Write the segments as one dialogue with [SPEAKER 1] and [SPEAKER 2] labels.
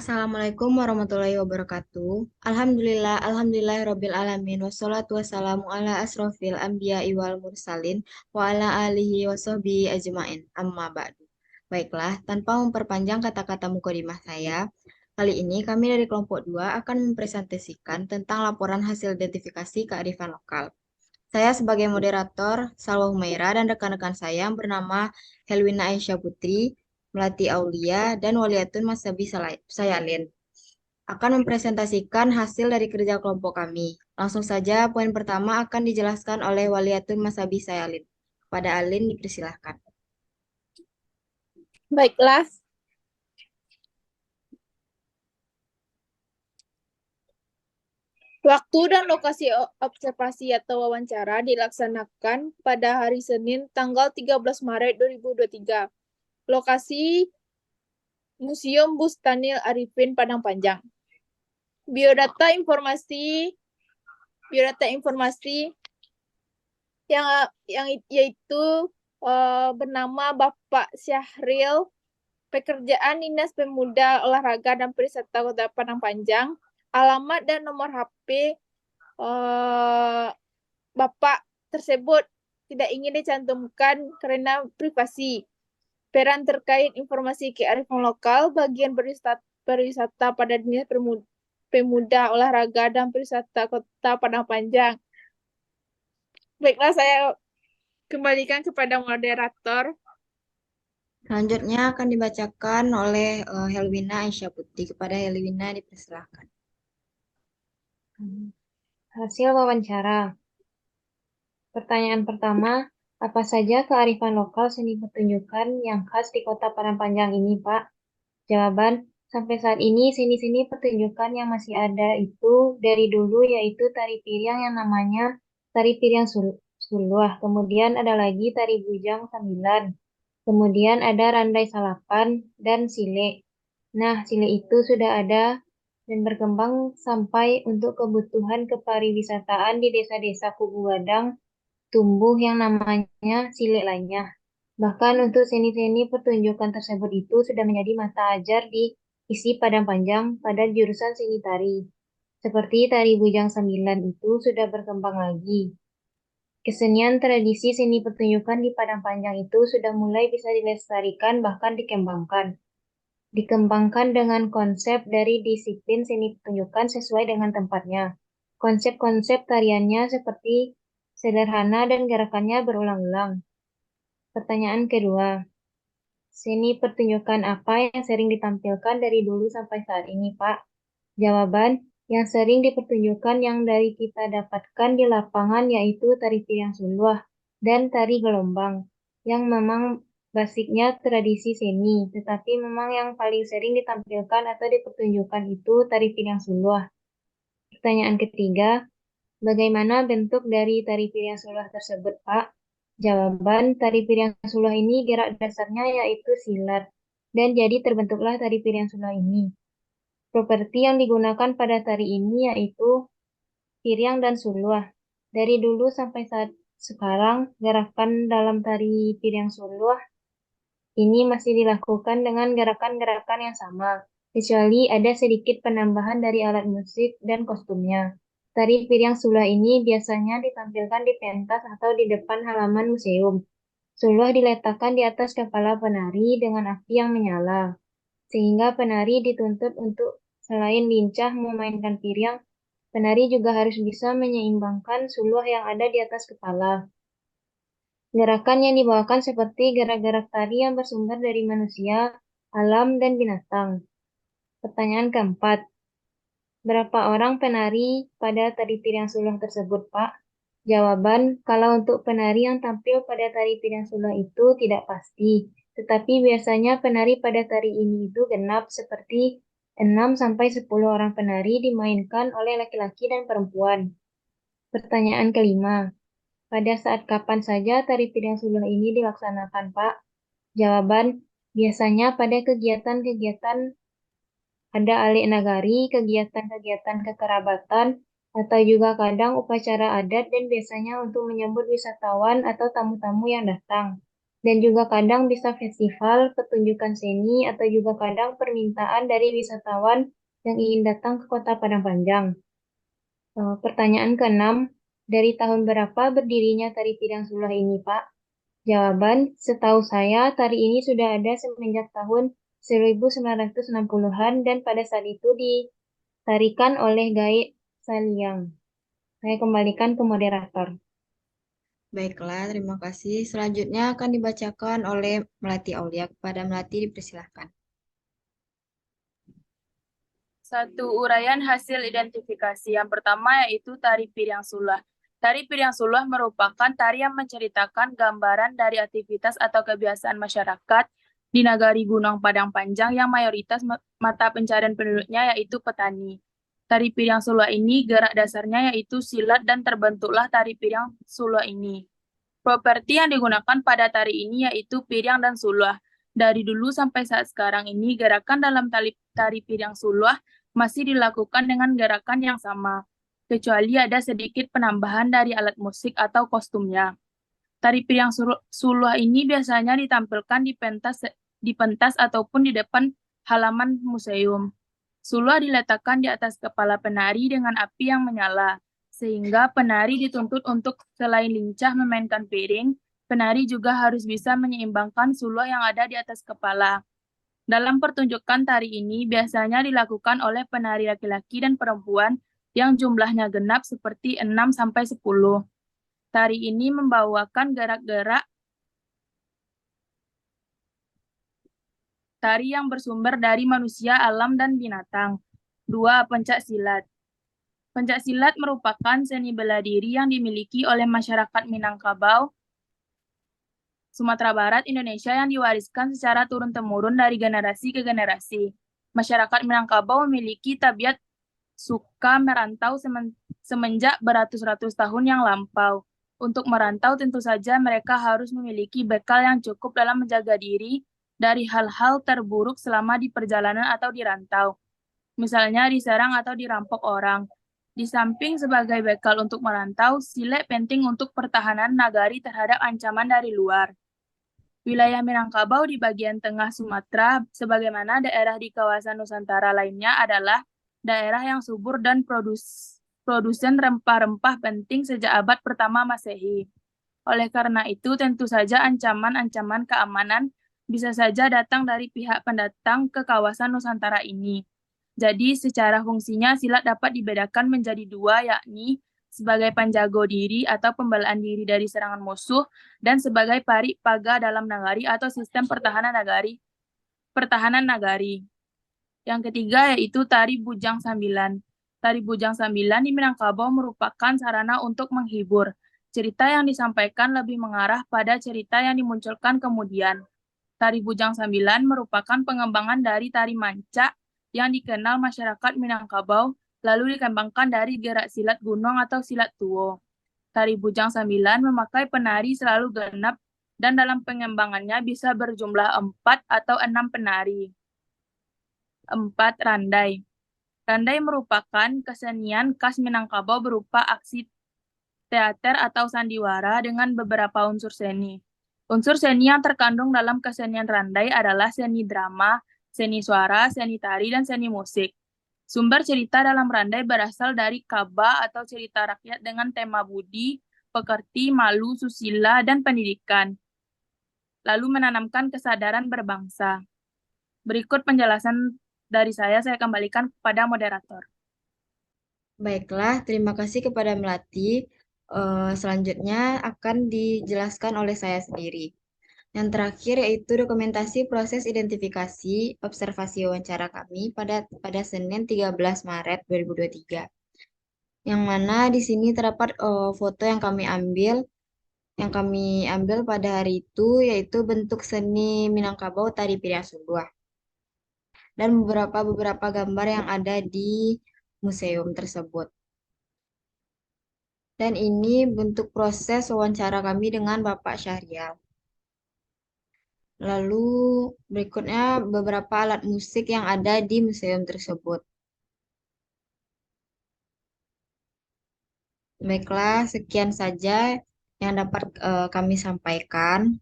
[SPEAKER 1] Assalamualaikum warahmatullahi wabarakatuh. Alhamdulillahirabbil alamin wassalatu wassalamu ala asrofil anbiya'i wal mursalin wa ala alihi washabbihi ajmain. Amma ba'du. Baiklah, tanpa memperpanjang kata-kata mukadimah saya, kali ini kami dari kelompok 2 akan mempresentasikan tentang laporan hasil identifikasi kearifan lokal. Saya sebagai moderator, Salwa Humaira, dan rekan-rekan saya yang bernama Helwina Aisyah Putri, Melati Aulia, dan Waliatun Masabi Sayalin akan mempresentasikan hasil dari kerja kelompok kami. Langsung saja, poin pertama akan dijelaskan oleh Waliatun Masabi Sayalin. Kepada Alin, dipersilahkan.
[SPEAKER 2] Baiklah, waktu dan lokasi observasi atau wawancara dilaksanakan pada hari Senin tanggal 13 Maret 2023. Lokasi Museum Bustanil Arifin Padang Panjang. Biodata informasi yang yaitu bernama Bapak Syahril, pekerjaan Dinas Pemuda, Olahraga dan Pariwisata Kota Padang Panjang, alamat dan nomor HP Bapak tersebut tidak ingin dicantumkan karena privasi. Peran terkait informasi kearifan lokal, bagian pariwisata pada Dinas Pemuda, Olahraga dan Pariwisata Kota Padang Panjang. Baiklah, saya kembalikan kepada moderator.
[SPEAKER 1] Selanjutnya akan dibacakan oleh Helwina Aisyah Putri. Kepada Helwina, dipersilahkan.
[SPEAKER 3] Hasil wawancara. Pertanyaan pertama, apa saja kearifan lokal seni pertunjukan yang khas di Kota Padang Panjang ini, Pak? Jawaban, sampai saat ini seni-seni pertunjukan yang masih ada itu dari dulu yaitu tari piring yang namanya tari piring suluh. Kemudian ada lagi tari bujang sambilan. Kemudian ada randai salapan dan sile. Nah, sile itu sudah ada dan berkembang sampai untuk kebutuhan kepariwisataan di desa-desa Kubu Gadang tumbuh yang namanya sile lainnya. Bahkan untuk seni-seni pertunjukan tersebut itu sudah menjadi mata ajar di isi Padang Panjang pada jurusan seni tari. Seperti tari bujang sambilan itu sudah berkembang lagi. Kesenian tradisi seni pertunjukan di Padang Panjang itu sudah mulai bisa dilestarikan bahkan dikembangkan. Dikembangkan dengan konsep dari disiplin seni pertunjukan sesuai dengan tempatnya. Konsep-konsep tariannya seperti sederhana dan gerakannya berulang-ulang. Pertanyaan kedua, seni pertunjukan apa yang sering ditampilkan dari dulu sampai saat ini, Pak? Jawaban, yang sering dipertunjukkan yang dari kita dapatkan di lapangan yaitu tari piring suluh dan tari gelombang, yang memang basicnya tradisi seni, tetapi memang yang paling sering ditampilkan atau dipertunjukkan itu tari piring suluh. Pertanyaan ketiga, bagaimana bentuk dari tari piring suluh tersebut, Pak? Jawaban, tari piring suluh ini gerak dasarnya yaitu silat, dan jadi terbentuklah tari piring suluh ini. Properti yang digunakan pada tari ini yaitu piring dan suluh. Dari dulu sampai saat sekarang, gerakan dalam tari piring suluh ini masih dilakukan dengan gerakan-gerakan yang sama, kecuali ada sedikit penambahan dari alat musik dan kostumnya. Tari piring suluh ini biasanya ditampilkan di pentas atau di depan halaman museum. Suluh diletakkan di atas kepala penari dengan api yang menyala, sehingga penari dituntut untuk selain lincah memainkan piring, penari juga harus bisa menyeimbangkan suluh yang ada di atas kepala. Gerakan yang dibawakan seperti gerak-gerak tari yang bersumber dari manusia, alam, dan binatang. Pertanyaan keempat, berapa orang penari pada tari piring suluh tersebut, Pak? Jawaban, kalau untuk penari yang tampil pada tari piring suluh itu tidak pasti, tetapi biasanya penari pada tari ini itu genap seperti 6-10 orang penari dimainkan oleh laki-laki dan perempuan. Pertanyaan kelima, pada saat kapan saja tari piring suluh ini dilaksanakan, Pak? Jawaban, biasanya pada kegiatan-kegiatan ada alik nagari, kegiatan-kegiatan kekerabatan, atau juga kadang upacara adat dan biasanya untuk menyambut wisatawan atau tamu-tamu yang datang. dan juga kadang bisa festival, pertunjukan seni, atau juga kadang permintaan dari wisatawan yang ingin datang ke Kota Padang Panjang. Pertanyaan keenam, dari tahun berapa berdirinya Tari Pidang Suluh ini, Pak? Jawaban, setahu saya tari ini sudah ada semenjak tahun 1960-an dan pada saat itu ditarikan oleh Gaek Saliang. Saya kembalikan ke moderator.
[SPEAKER 1] Baiklah, terima kasih. Selanjutnya akan dibacakan oleh Melati Aulia. Kepada Melati dipersilahkan.
[SPEAKER 4] Satu uraian hasil identifikasi. Yang pertama yaitu tari piring sulah. Tari piring sulah merupakan tari yang menceritakan gambaran dari aktivitas atau kebiasaan masyarakat di Nagari Gunung Padang Panjang yang mayoritas mata pencarian penduduknya yaitu petani. Tari piring sulah ini gerak dasarnya yaitu silat dan terbentuklah tari piring sulah ini. Properti yang digunakan pada tari ini yaitu piring dan sulah. Dari dulu sampai saat sekarang ini, gerakan dalam tari piring sulah masih dilakukan dengan gerakan yang sama, kecuali ada sedikit penambahan dari alat musik atau kostumnya. Tari piring sulah ini biasanya ditampilkan di pentas ataupun di depan halaman museum. Sulah diletakkan di atas kepala penari dengan api yang menyala, sehingga penari dituntut untuk selain lincah memainkan piring, penari juga harus bisa menyeimbangkan sulah yang ada di atas kepala. Dalam pertunjukan tari ini biasanya dilakukan oleh penari laki-laki dan perempuan yang jumlahnya genap seperti 6-10. Tari ini membawakan gerak-gerak tari yang bersumber dari manusia, alam, dan binatang. 2. Pencak silat. Pencak silat merupakan seni bela diri yang dimiliki oleh masyarakat Minangkabau, Sumatera Barat, Indonesia yang diwariskan secara turun-temurun dari generasi ke generasi. Masyarakat Minangkabau memiliki tabiat suka merantau semenjak beratus-ratus tahun yang lampau. Untuk merantau tentu saja mereka harus memiliki bekal yang cukup dalam menjaga diri dari hal-hal terburuk selama di perjalanan atau di rantau. Misalnya diserang atau dirampok orang. Di samping sebagai bekal untuk merantau, silat penting untuk pertahanan nagari terhadap ancaman dari luar. Wilayah Minangkabau di bagian tengah Sumatera, sebagaimana daerah di kawasan Nusantara lainnya adalah daerah yang subur dan produsen rempah-rempah penting sejak abad pertama Masehi. Oleh karena itu, tentu saja ancaman-ancaman keamanan bisa saja datang dari pihak pendatang ke kawasan Nusantara ini. Jadi, secara fungsinya silat dapat dibedakan menjadi dua, yakni sebagai panjago diri atau pembelaan diri dari serangan musuh, dan sebagai pari paga dalam nagari atau sistem pertahanan nagari. Yang ketiga yaitu tari bujang sambilan. Tari bujang sambilan di Minangkabau merupakan sarana untuk menghibur. Cerita yang disampaikan lebih mengarah pada cerita yang dimunculkan kemudian. Tari bujang sambilan merupakan pengembangan dari tari manca yang dikenal masyarakat Minangkabau, lalu dikembangkan dari gerak silat gunung atau silat tuo. Tari bujang sambilan memakai penari selalu genap dan dalam pengembangannya bisa berjumlah 4 atau 6 penari. 4. Randai. Randai merupakan kesenian khas Minangkabau berupa aksi teater atau sandiwara dengan beberapa unsur seni. Unsur seni yang terkandung dalam kesenian randai adalah seni drama, seni suara, seni tari, dan seni musik. Sumber cerita dalam randai berasal dari kaba atau cerita rakyat dengan tema budi, pekerti, malu, susila, dan pendidikan, lalu menanamkan kesadaran berbangsa. Berikut penjelasan dari saya kembalikan kepada moderator.
[SPEAKER 1] Baiklah, terima kasih kepada Melati. Selanjutnya akan dijelaskan oleh saya sendiri. Yang terakhir yaitu dokumentasi proses identifikasi observasi wawancara kami pada Senin 13 Maret 2023. Yang mana di sini terdapat foto yang kami ambil pada hari itu yaitu bentuk seni Minangkabau tari piring sulah dan beberapa gambar yang ada di museum tersebut. Dan ini bentuk proses wawancara kami dengan Bapak Syahrial. Lalu berikutnya beberapa alat musik yang ada di museum tersebut. Baiklah, sekian saja yang dapat kami sampaikan.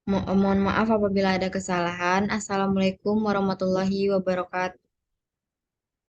[SPEAKER 1] Mohon maaf apabila ada kesalahan. Assalamualaikum warahmatullahi wabarakatuh.